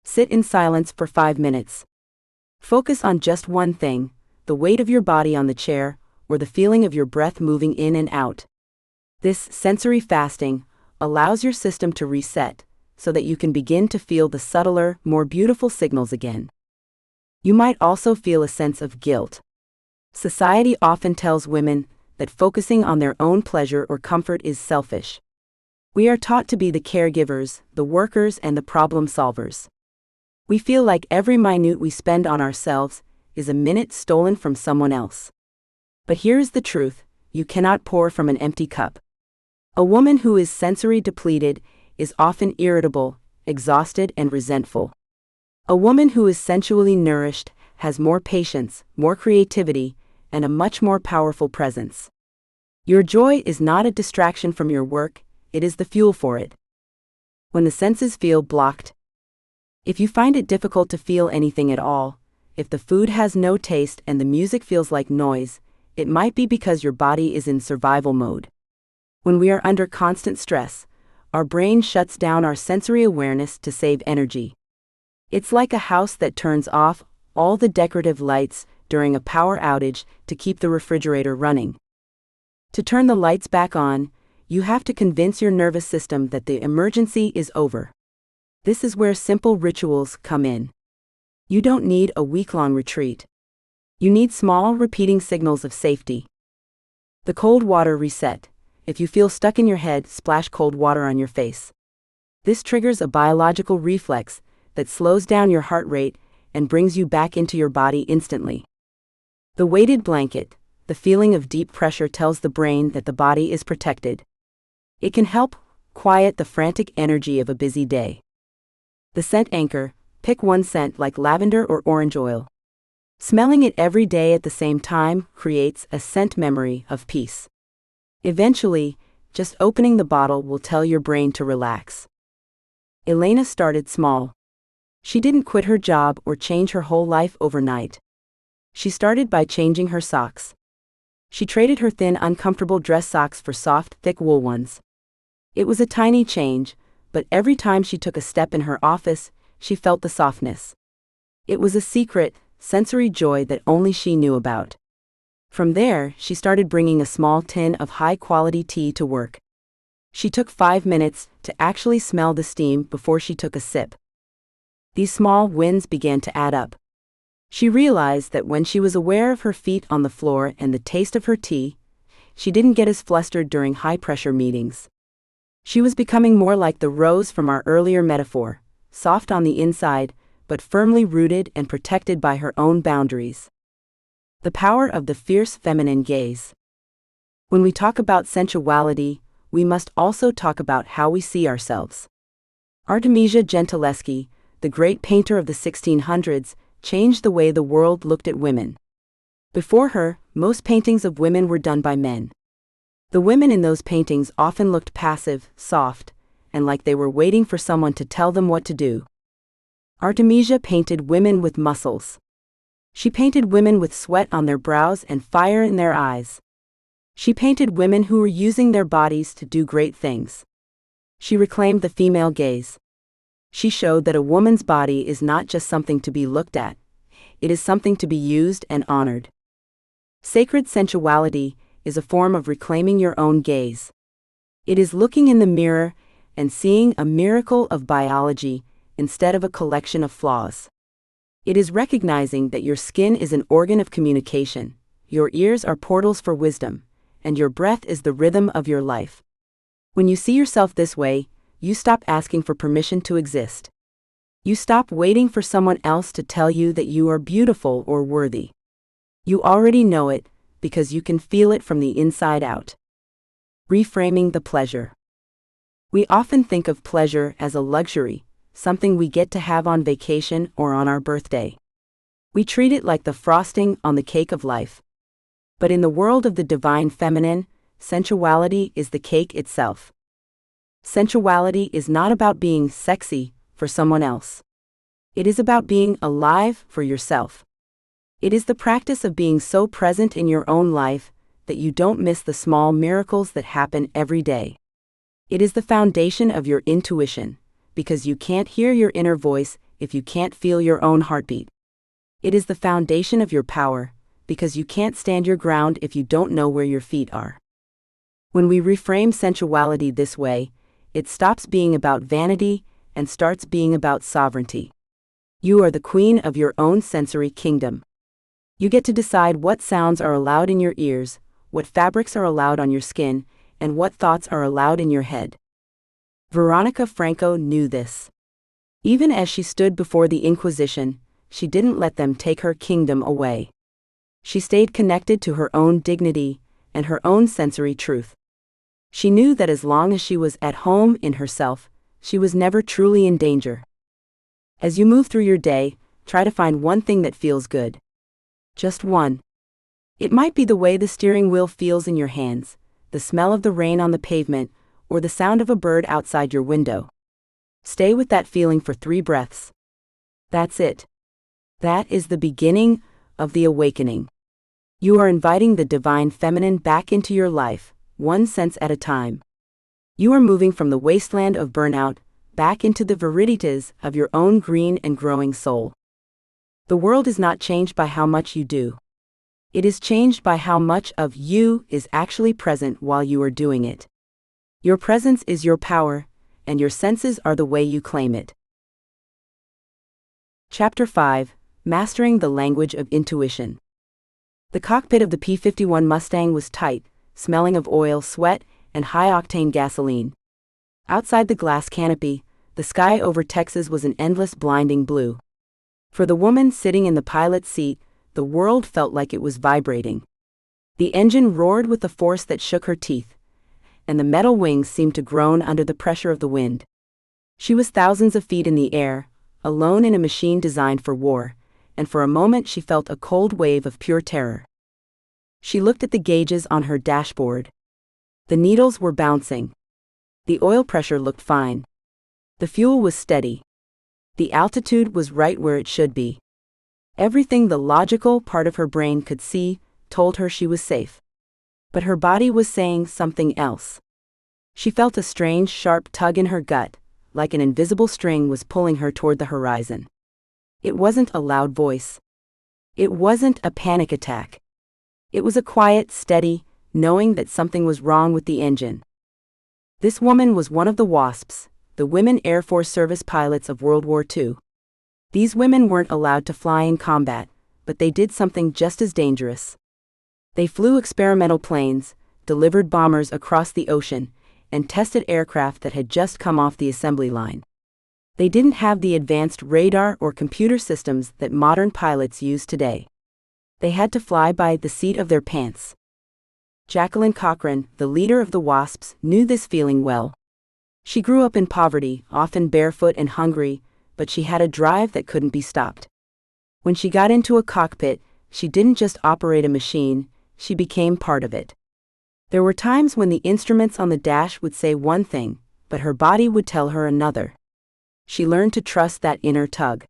Sit in silence for 5 minutes. Focus on just one thing, the weight of your body on the chair, or the feeling of your breath moving in and out. This sensory fasting allows your system to reset, so that you can begin to feel the subtler, more beautiful signals again. You might also feel a sense of guilt. Society often tells women that focusing on their own pleasure or comfort is selfish. We are taught to be the caregivers, the workers, and the problem solvers. We feel like every minute we spend on ourselves is a minute stolen from someone else. But here's the truth, you cannot pour from an empty cup. A woman who is sensory depleted is often irritable, exhausted, and resentful. A woman who is sensually nourished has more patience, more creativity, and a much more powerful presence. Your joy is not a distraction from your work, it is the fuel for it. When the senses feel blocked. If you find it difficult to feel anything at all, if the food has no taste and the music feels like noise, it might be because your body is in survival mode. When we are under constant stress, our brain shuts down our sensory awareness to save energy. It's like a house that turns off all the decorative lights during a power outage to keep the refrigerator running. To turn the lights back on, you have to convince your nervous system that the emergency is over. This is where simple rituals come in. You don't need a week-long retreat. You need small, repeating signals of safety. The cold water reset. If you feel stuck in your head, splash cold water on your face. This triggers a biological reflex that slows down your heart rate and brings you back into your body instantly. The weighted blanket, the feeling of deep pressure, tells the brain that the body is protected. It can help quiet the frantic energy of a busy day. The scent anchor, pick one scent like lavender or orange oil. Smelling it every day at the same time creates a scent memory of peace. Eventually, just opening the bottle will tell your brain to relax. Elena started small. She didn't quit her job or change her whole life overnight. She started by changing her socks. She traded her thin, uncomfortable dress socks for soft, thick wool ones. It was a tiny change, but every time she took a step in her office, she felt the softness. It was a secret, sensory joy that only she knew about. From there, she started bringing a small tin of high-quality tea to work. She took 5 minutes to actually smell the steam before she took a sip. These small wins began to add up. She realized that when she was aware of her feet on the floor and the taste of her tea, she didn't get as flustered during high-pressure meetings. She was becoming more like the rose from our earlier metaphor, soft on the inside, but firmly rooted and protected by her own boundaries. The power of the fierce feminine gaze. When we talk about sensuality, we must also talk about how we see ourselves. Artemisia Gentileschi, the great painter of the 1600s, changed the way the world looked at women. Before her, most paintings of women were done by men. The women in those paintings often looked passive, soft, and like they were waiting for someone to tell them what to do. Artemisia painted women with muscles. She painted women with sweat on their brows and fire in their eyes. She painted women who were using their bodies to do great things. She reclaimed the female gaze. She showed that a woman's body is not just something to be looked at, it is something to be used and honored. Sacred sensuality is a form of reclaiming your own gaze. It is looking in the mirror and seeing a miracle of biology instead of a collection of flaws. It is recognizing that your skin is an organ of communication, your ears are portals for wisdom, and your breath is the rhythm of your life. When you see yourself this way, you stop asking for permission to exist. You stop waiting for someone else to tell you that you are beautiful or worthy. You already know it because you can feel it from the inside out. Reframing the pleasure. We often think of pleasure as a luxury, something we get to have on vacation or on our birthday. We treat it like the frosting on the cake of life. But in the world of the divine feminine, sensuality is the cake itself. Sensuality is not about being sexy for someone else. It is about being alive for yourself. It is the practice of being so present in your own life that you don't miss the small miracles that happen every day. It is the foundation of your intuition, because you can't hear your inner voice if you can't feel your own heartbeat. It is the foundation of your power, because you can't stand your ground if you don't know where your feet are. When we reframe sensuality this way, it stops being about vanity and starts being about sovereignty. You are the queen of your own sensory kingdom. You get to decide what sounds are allowed in your ears, what fabrics are allowed on your skin, and what thoughts are allowed in your head. Veronica Franco knew this. Even as she stood before the Inquisition, she didn't let them take her kingdom away. She stayed connected to her own dignity and her own sensory truth. She knew that as long as she was at home in herself, she was never truly in danger. As you move through your day, try to find one thing that feels good. Just one. It might be the way the steering wheel feels in your hands, the smell of the rain on the pavement, or the sound of a bird outside your window. Stay with that feeling for 3 breaths. That's it. That is the beginning of the awakening. You are inviting the divine feminine back into your life, one sense at a time. You are moving from the wasteland of burnout back into the viriditas of your own green and growing soul. The world is not changed by how much you do. It is changed by how much of you is actually present while you are doing it. Your presence is your power, and your senses are the way you claim it. Chapter 5: Mastering the Language of Intuition. The cockpit of the P-51 Mustang was tight, smelling of oil, sweat, and high-octane gasoline. Outside the glass canopy, the sky over Texas was an endless blinding blue. For the woman sitting in the pilot's seat, the world felt like it was vibrating. The engine roared with a force that shook her teeth, and the metal wings seemed to groan under the pressure of the wind. She was thousands of feet in the air, alone in a machine designed for war, and for a moment she felt a cold wave of pure terror. She looked at the gauges on her dashboard. The needles were bouncing. The oil pressure looked fine. The fuel was steady. The altitude was right where it should be. Everything the logical part of her brain could see told her she was safe. But her body was saying something else. She felt a strange, sharp tug in her gut, like an invisible string was pulling her toward the horizon. It wasn't a loud voice. It wasn't a panic attack. It was a quiet, steady, knowing that something was wrong with the engine. This woman was one of the WASPs, the Women Air Force Service pilots of World War II. These women weren't allowed to fly in combat, but they did something just as dangerous. They flew experimental planes, delivered bombers across the ocean, and tested aircraft that had just come off the assembly line. They didn't have the advanced radar or computer systems that modern pilots use today. They had to fly by the seat of their pants. Jacqueline Cochran, the leader of the WASPs, knew this feeling well. She grew up in poverty, often barefoot and hungry, but she had a drive that couldn't be stopped. When she got into a cockpit, she didn't just operate a machine, she became part of it. There were times when the instruments on the dash would say one thing, but her body would tell her another. She learned to trust that inner tug.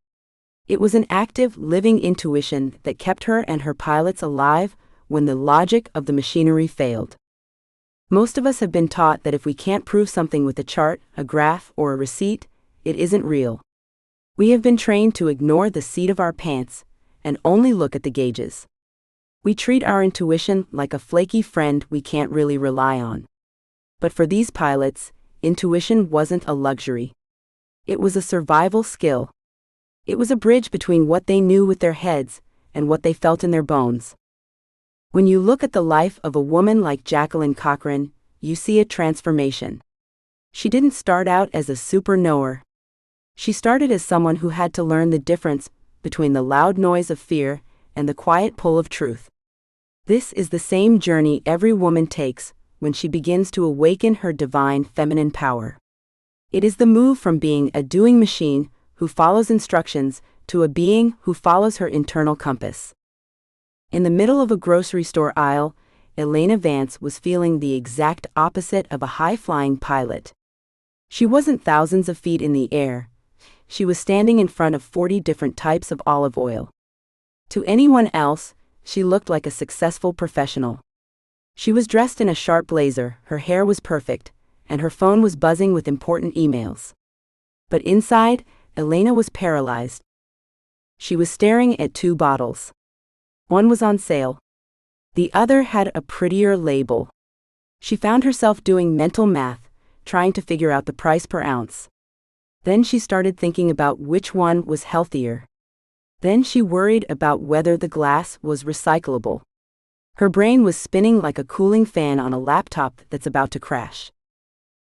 It was an active, living intuition that kept her and her pilots alive when the logic of the machinery failed. Most of us have been taught that if we can't prove something with a chart, a graph, or a receipt, it isn't real. We have been trained to ignore the seat of our pants and only look at the gauges. We treat our intuition like a flaky friend we can't really rely on. But for these pilots, intuition wasn't a luxury. It was a survival skill. It was a bridge between what they knew with their heads and what they felt in their bones. When you look at the life of a woman like Jacqueline Cochran, you see a transformation. She didn't start out as a super knower. She started as someone who had to learn the difference between the loud noise of fear and the quiet pull of truth. This is the same journey every woman takes when she begins to awaken her divine feminine power. It is the move from being a doing machine who follows instructions to a being who follows her internal compass. In the middle of a grocery store aisle, Elena Vance was feeling the exact opposite of a high-flying pilot. She wasn't thousands of feet in the air. She was standing in front of 40 different types of olive oil. To anyone else, she looked like a successful professional. She was dressed in a sharp blazer, her hair was perfect, and her phone was buzzing with important emails. But inside, Elena was paralyzed. She was staring at 2 bottles. One was on sale. The other had a prettier label. She found herself doing mental math, trying to figure out the price per ounce. Then she started thinking about which one was healthier. Then she worried about whether the glass was recyclable. Her brain was spinning like a cooling fan on a laptop that's about to crash.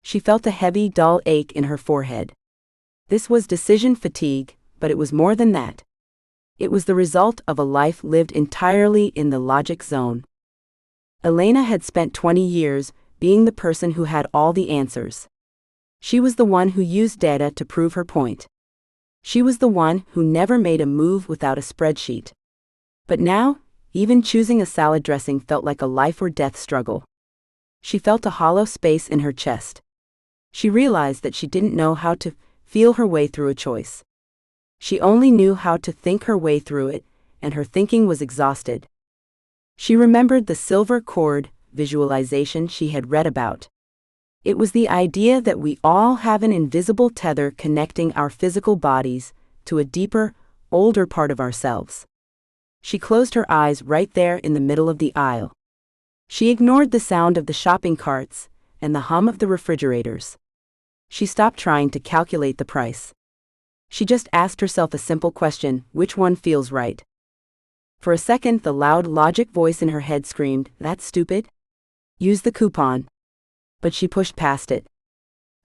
She felt a heavy, dull ache in her forehead. This was decision fatigue, but it was more than that. It was the result of a life lived entirely in the logic zone. Elena had spent 20 years being the person who had all the answers. She was the one who used data to prove her point. She was the one who never made a move without a spreadsheet. But now, even choosing a salad dressing felt like a life or death struggle. She felt a hollow space in her chest. She realized that she didn't know how to feel her way through a choice. She only knew how to think her way through it, and her thinking was exhausted. She remembered the silver cord visualization she had read about. It was the idea that we all have an invisible tether connecting our physical bodies to a deeper, older part of ourselves. She closed her eyes right there in the middle of the aisle. She ignored the sound of the shopping carts and the hum of the refrigerators. She stopped trying to calculate the price. She just asked herself a simple question: which one feels right? For a second, the loud logic voice in her head screamed, "That's stupid. Use the coupon." But she pushed past it.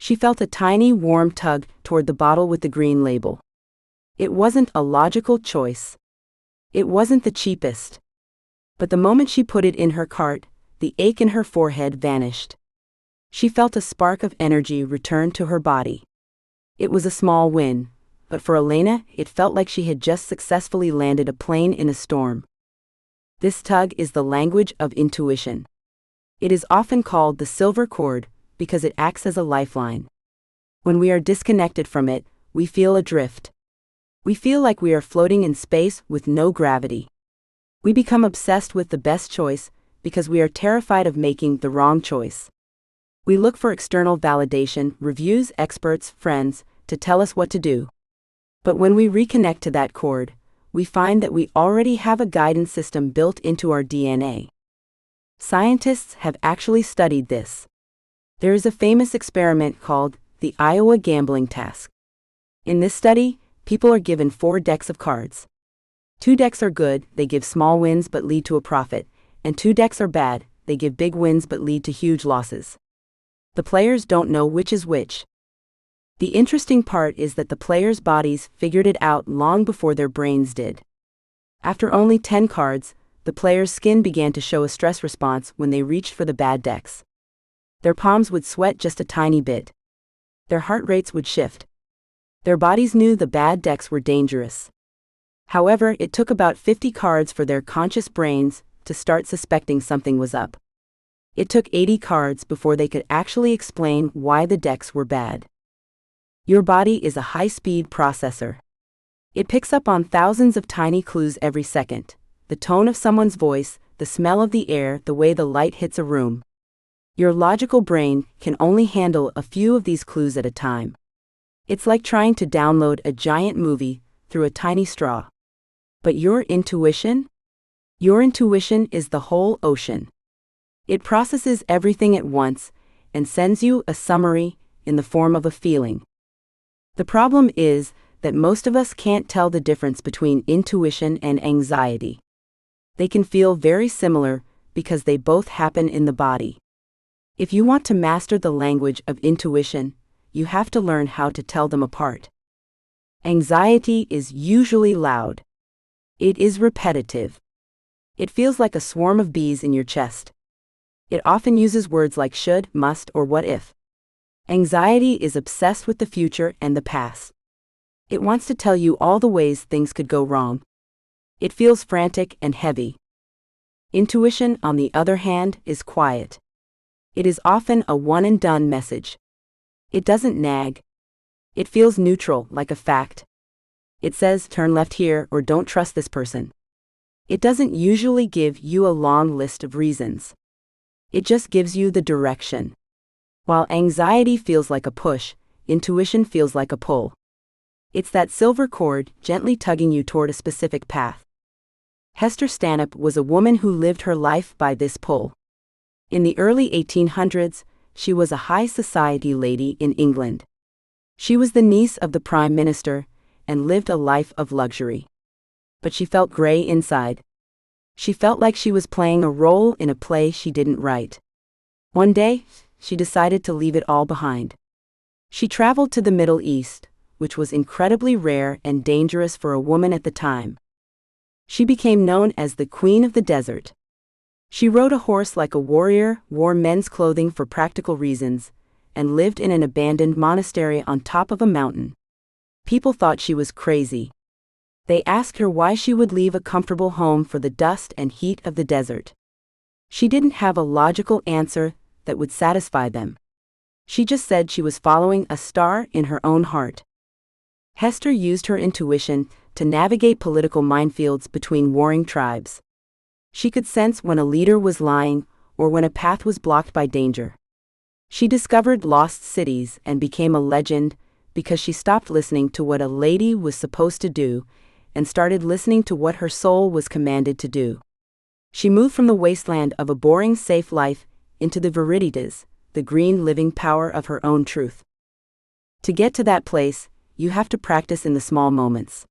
She felt a tiny, warm tug toward the bottle with the green label. It wasn't a logical choice. It wasn't the cheapest. But the moment she put it in her cart, the ache in her forehead vanished. She felt a spark of energy return to her body. It was a small win, but for Elena, it felt like she had just successfully landed a plane in a storm. This tug is the language of intuition. It is often called the silver cord because it acts as a lifeline. When we are disconnected from it, we feel adrift. We feel like we are floating in space with no gravity. We become obsessed with the best choice because we are terrified of making the wrong choice. We look for external validation, reviews, experts, friends, to tell us what to do. But when we reconnect to that cord, we find that we already have a guidance system built into our DNA. Scientists have actually studied this. There is a famous experiment called the Iowa gambling task. In this study, people are given 4 decks of cards. 2 decks are good, they give small wins but lead to a profit, and 2 decks are bad, they give big wins but lead to huge losses. The players don't know which is which. The interesting part is that the players' bodies figured it out long before their brains did. After only 10 cards, the players' skin began to show a stress response when they reached for the bad decks. Their palms would sweat just a tiny bit. Their heart rates would shift. Their bodies knew the bad decks were dangerous. However, it took about 50 cards for their conscious brains to start suspecting something was up. It took 80 cards before they could actually explain why the decks were bad. Your body is a high-speed processor. It picks up on thousands of tiny clues every second: the tone of someone's voice, the smell of the air, the way the light hits a room. Your logical brain can only handle a few of these clues at a time. It's like trying to download a giant movie through a tiny straw. But your intuition? Your intuition is the whole ocean. It processes everything at once and sends you a summary in the form of a feeling. The problem is that most of us can't tell the difference between intuition and anxiety. They can feel very similar because they both happen in the body. If you want to master the language of intuition, you have to learn how to tell them apart. Anxiety is usually loud. It is repetitive. It feels like a swarm of bees in your chest. It often uses words like should, must, or what if. Anxiety is obsessed with the future and the past. It wants to tell you all the ways things could go wrong. It feels frantic and heavy. Intuition, on the other hand, is quiet. It is often a one-and-done message. It doesn't nag. It feels neutral, like a fact. It says, turn left here, or don't trust this person. It doesn't usually give you a long list of reasons. It just gives you the direction. While anxiety feels like a push, intuition feels like a pull. It's that silver cord gently tugging you toward a specific path. Hester Stanhope was a woman who lived her life by this pull. In the early 1800s, she was a high society lady in England. She was the niece of the Prime Minister and lived a life of luxury. But she felt gray inside. She felt like she was playing a role in a play she didn't write. One day, she decided to leave it all behind. She traveled to the Middle East, which was incredibly rare and dangerous for a woman at the time. She became known as the Queen of the Desert. She rode a horse like a warrior, wore men's clothing for practical reasons, and lived in an abandoned monastery on top of a mountain. People thought she was crazy. They asked her why she would leave a comfortable home for the dust and heat of the desert. She didn't have a logical answer that would satisfy them. She just said she was following a star in her own heart. Hester used her intuition to navigate political minefields between warring tribes. She could sense when a leader was lying or when a path was blocked by danger. She discovered lost cities and became a legend because she stopped listening to what a lady was supposed to do and started listening to what her soul was commanded to do. She moved from the wasteland of a boring, safe life into the viriditas, the green living power of her own truth. To get to that place, you have to practice in the small moments.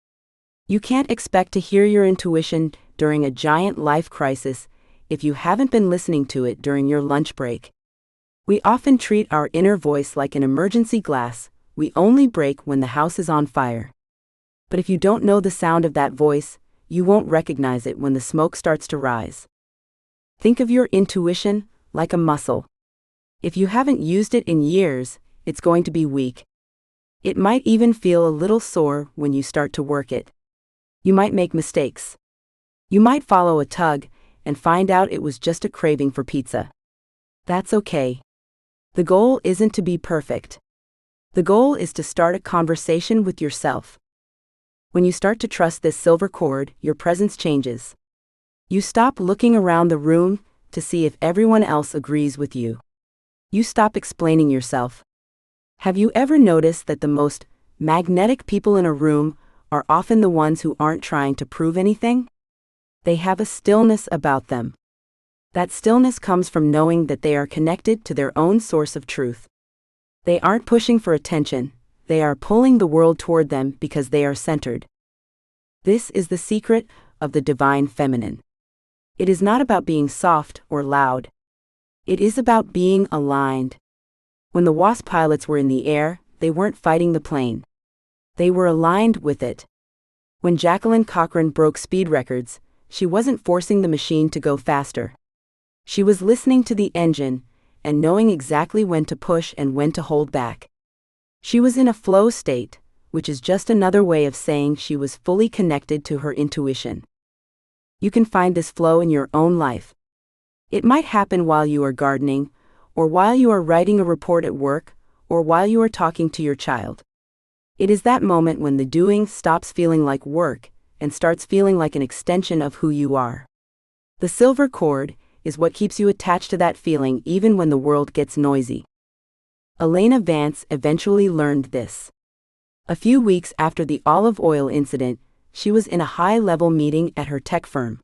You can't expect to hear your intuition during a giant life crisis if you haven't been listening to it during your lunch break. We often treat our inner voice like an emergency glass we only break when the house is on fire. But if you don't know the sound of that voice, you won't recognize it when the smoke starts to rise. Think of your intuition like a muscle. If you haven't used it in years, it's going to be weak. It might even feel a little sore when you start to work it. You might make mistakes. You might follow a tug and find out it was just a craving for pizza. That's okay. The goal isn't to be perfect. The goal is to start a conversation with yourself. When you start to trust this silver cord, your presence changes. You stop looking around the room to see if everyone else agrees with you. You stop explaining yourself. Have you ever noticed that the most magnetic people in a room are often the ones who aren't trying to prove anything? They have a stillness about them. That stillness comes from knowing that they are connected to their own source of truth. They aren't pushing for attention, they are pulling the world toward them because they are centered. This is the secret of the divine feminine. It is not about being soft or loud. It is about being aligned. When the Wasp pilots were in the air, they weren't fighting the plane. They were aligned with it. When Jacqueline Cochran broke speed records, she wasn't forcing the machine to go faster. She was listening to the engine and knowing exactly when to push and when to hold back. She was in a flow state, which is just another way of saying she was fully connected to her intuition. You can find this flow in your own life. It might happen while you are gardening, or while you are writing a report at work, or while you are talking to your child. It is that moment when the doing stops feeling like work and starts feeling like an extension of who you are. The silver cord is what keeps you attached to that feeling even when the world gets noisy. Aurelia Voss eventually learned this. A few weeks after the olive oil incident, she was in a high-level meeting at her tech firm.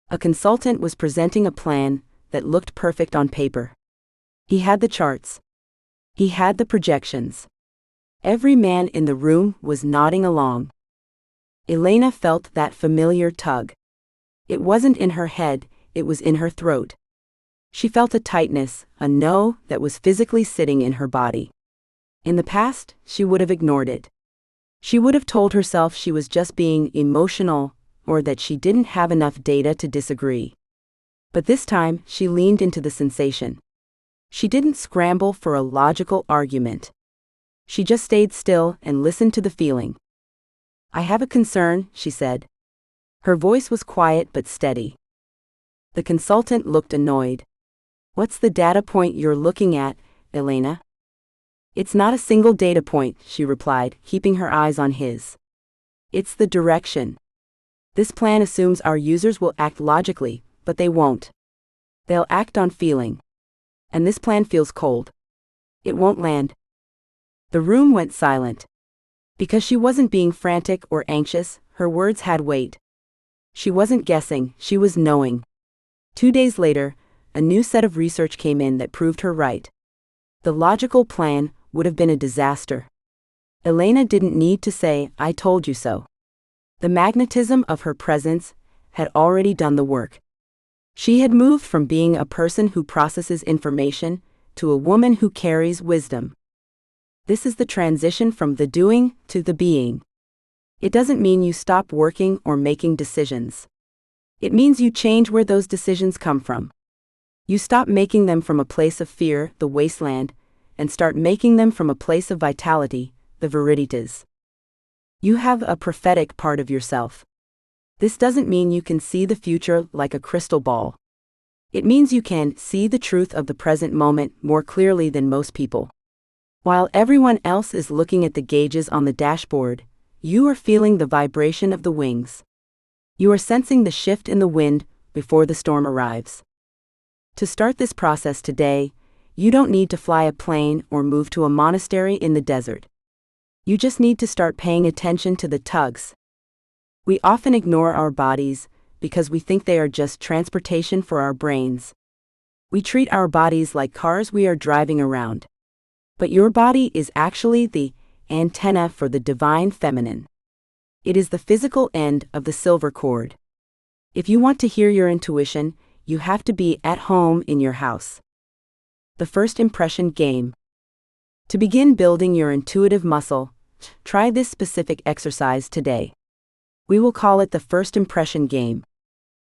A consultant was presenting a plan that looked perfect on paper. He had the charts. He had the projections. Every man in the room was nodding along. Aurelia felt that familiar tug. It wasn't in her head, it was in her throat. She felt a tightness, a no that was physically sitting in her body. In the past, she would have ignored it. She would have told herself she was just being emotional, or that she didn't have enough data to disagree. But this time, she leaned into the sensation. She didn't scramble for a logical argument. She just stayed still and listened to the feeling. "I have a concern," she said. Her voice was quiet but steady. The consultant looked annoyed. "What's the data point you're looking at, Aurelia?" "It's not a single data point," she replied, keeping her eyes on his. "It's the direction. This plan assumes our users will act logically, but they won't. They'll act on feeling. And this plan feels cold. It won't land." The room went silent. Because she wasn't being frantic or anxious, her words had weight. She wasn't guessing, she was knowing. 2 days later, a new set of research came in that proved her right. The logical plan would have been a disaster. Aurelia didn't need to say, "I told you so." The magnetism of her presence had already done the work. She had moved from being a person who processes information to a woman who carries wisdom. This is the transition from the doing to the being. It doesn't mean you stop working or making decisions. It means you change where those decisions come from. You stop making them from a place of fear, the wasteland, and start making them from a place of vitality, the veritas. You have a prophetic part of yourself. This doesn't mean you can see the future like a crystal ball. It means you can see the truth of the present moment more clearly than most people. While everyone else is looking at the gauges on the dashboard, you are feeling the vibration of the wings. You are sensing the shift in the wind before the storm arrives. To start this process today, you don't need to fly a plane or move to a monastery in the desert. You just need to start paying attention to the tugs. We often ignore our bodies because we think they are just transportation for our brains. We treat our bodies like cars we are driving around. But your body is actually the antenna for the divine feminine. It is the physical end of the silver cord. If you want to hear your intuition, you have to be at home in your house. The first impression game. To begin building your intuitive muscle, try this specific exercise today. We will call it the first impression game.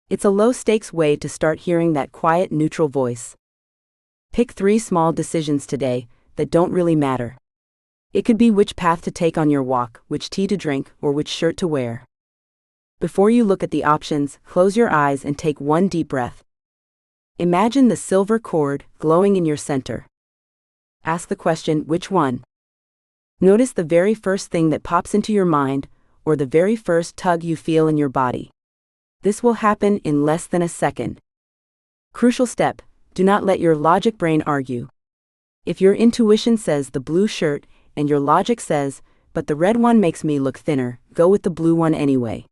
It's a low-stakes way to start hearing that quiet, neutral voice. Pick 3 small decisions today that don't really matter. It could be which path to take on your walk, which tea to drink, or which shirt to wear. Before you look at the options, close your eyes and take one deep breath. Imagine the silver cord glowing in your center. Ask the question, which one? Notice the very first thing that pops into your mind, or the very first tug you feel in your body. This will happen in less than a second. Crucial step, do not let your logic brain argue. If your intuition says the blue shirt, and your logic says, but the red one makes me look thinner, go with the blue one anyway.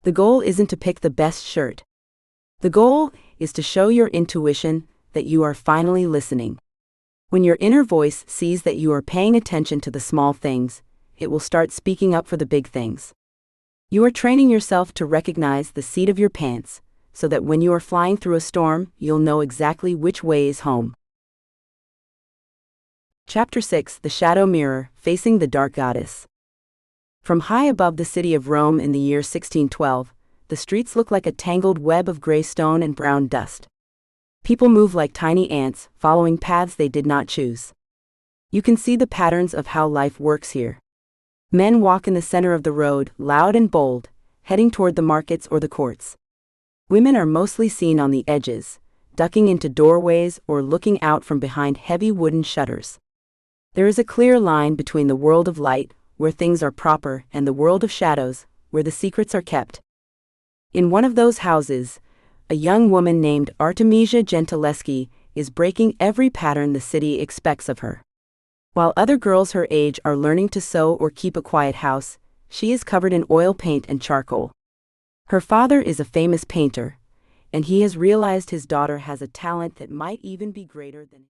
The goal isn't to pick the best shirt. The goal is to show your intuition that you are finally listening. When your inner voice sees that you are paying attention to the small things, it will start speaking up for the big things. You are training yourself to recognize the seat of your pants, so that when you are flying through a storm, you'll know exactly which way is home. Chapter 6: The Shadow Mirror, Facing the Dark Goddess. From high above the city of Rome in the year 1612, the streets look like a tangled web of gray stone and brown dust. People move like tiny ants, following paths they did not choose. You can see the patterns of how life works here. Men walk in the center of the road, loud and bold, heading toward the markets or the courts. Women are mostly seen on the edges, ducking into doorways or looking out from behind heavy wooden shutters. There is a clear line between the world of light, where things are proper, and the world of shadows, where the secrets are kept. In one of those houses, A young woman named Artemisia Gentileschi is breaking every pattern the city expects of her. While other girls her age are learning to sew or keep a quiet house, she is covered in oil paint and charcoal. Her father is a famous painter, and he has realized his daughter has a talent that might even be greater than